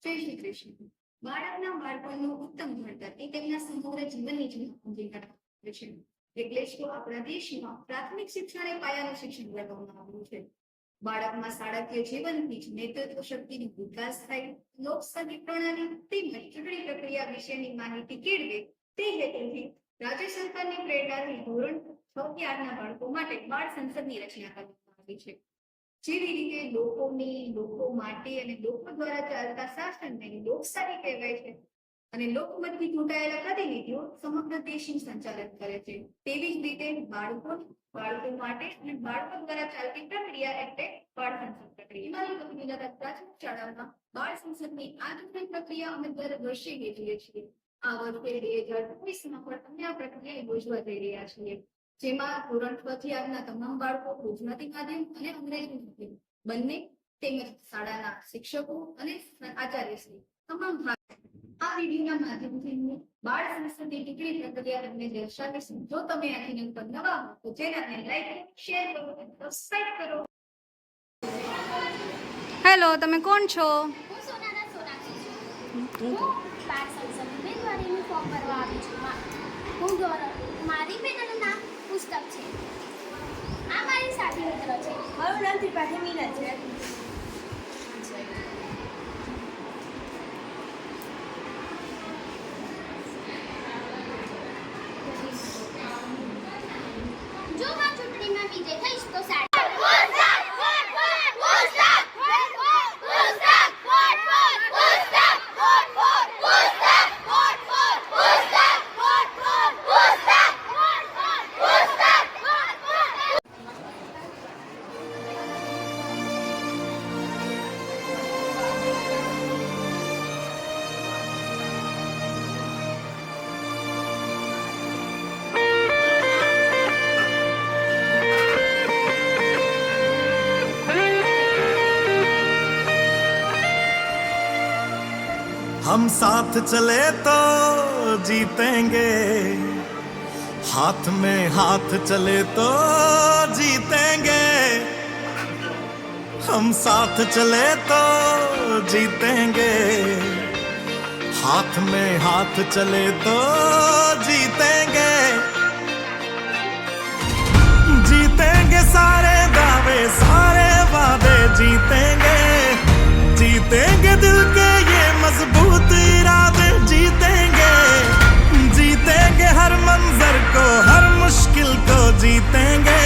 જય શ્રી કૃષ્ણ. બાળકના બાળપણનું ઉત્તમ ઘડતર એ તેમના સમગ્ર જીવનની ભૂમિકા ભજવે છે. એટલે જ તો આપણા દેશમાં પ્રાથમિક શિક્ષણ એ પાયાનું શિક્ષણ ગણવામાં આવ્યું છે. બાળકમાં શાળાકીય જીવનથી જ નેતૃત્વ શક્તિનો વિકાસ થાય, લોકશાહી પ્રણાલી તેમજ ચૂંટણી પ્રક્રિયા વિશેની માહિતી કેળવે તે હેતુથી રાજ્ય સરકારની પ્રેરણાથી ધોરણ 6 થી 8ના બાળકો માટે બાળ સંસદની રચના કરવામાં આવી છે. જેવી રીતે લોકો માટે અને લોકો દ્વારા ચાલતા શાસનને લોકશાહી કહેવાય છે અને લોકમતથી ચૂંટાયેલા પ્રતિનિધિઓ સમગ્ર દેશનું સંચાલન કરે છે, તેવી જ રીતે બાળકો માટે અને બાળકો દ્વારા ચાલતી પ્રક્રિયા એટલે બાળ સંસદ પ્રક્રિયા. પ્રાથમિક શાળામાં બાળ સંસદની આ ચૂંટણી પ્રક્રિયા અમે દર વર્ષે યોજીએ છીએ. આ વર્ષે 2024માં પણ અમે આ પ્રક્રિયા યોજવા જઈ રહ્યા છીએ, જેમાં ધોરણ 6 થી 8ના તમામ બાળકો ગુજરાતી માધ્યમ અને અંગ્રેજી માધ્યમ બંને તેમજ શાળાના શિક્ષકો અને આચાર્યશ્રી તમામ આ વિડીયોના માધ્યમથી બાળ સંસદની ચૂંટણી પ્રક્રિયા તમને દર્શાવીશું. જો તમે આ ચેનલ પર નવા હો તો ચેનલને લાઈક, શેર કરો અને સબસ્ક્રાઇબ કરો. હેલો, તમે કોણ છો? હું સોનાના સોનાક્ષી છું. હું બાળ સંસદ ઉમેદવારીનું ફોર્મ ભરવા આવી છું. મારી બેનનું નામ પુસ્તક છે. આ મારી સાથી મિત્ર છે. મારું નામ ત્રિપાઠી મીના છે. જો હું ચૂંટણીમાં વિજય થઈશ તો हम साथ चले तो जीतेंगे, हाथ में हाथ चले तो जीतेंगे. हम साथ चले तो जीतेंगे, हाथ में हाथ चले तो जीतेंगे. जीतेंगे सारे दावे सारे वादे जीतेंगे, जीतेंगे दिल के ये मजबूत इरादे जीतेंगे. जीतेंगे हर मंजर को हर मुश्किल को जीतेंगे,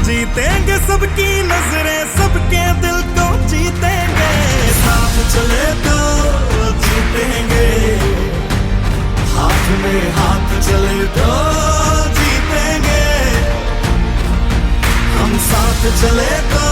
जीतेंगे सबकी नजरें सबके दिल को जीतेंगे. साथ चले तो जीतेंगे, हाथ में हाथ चले तो जीतेंगे. हम साथ चले तो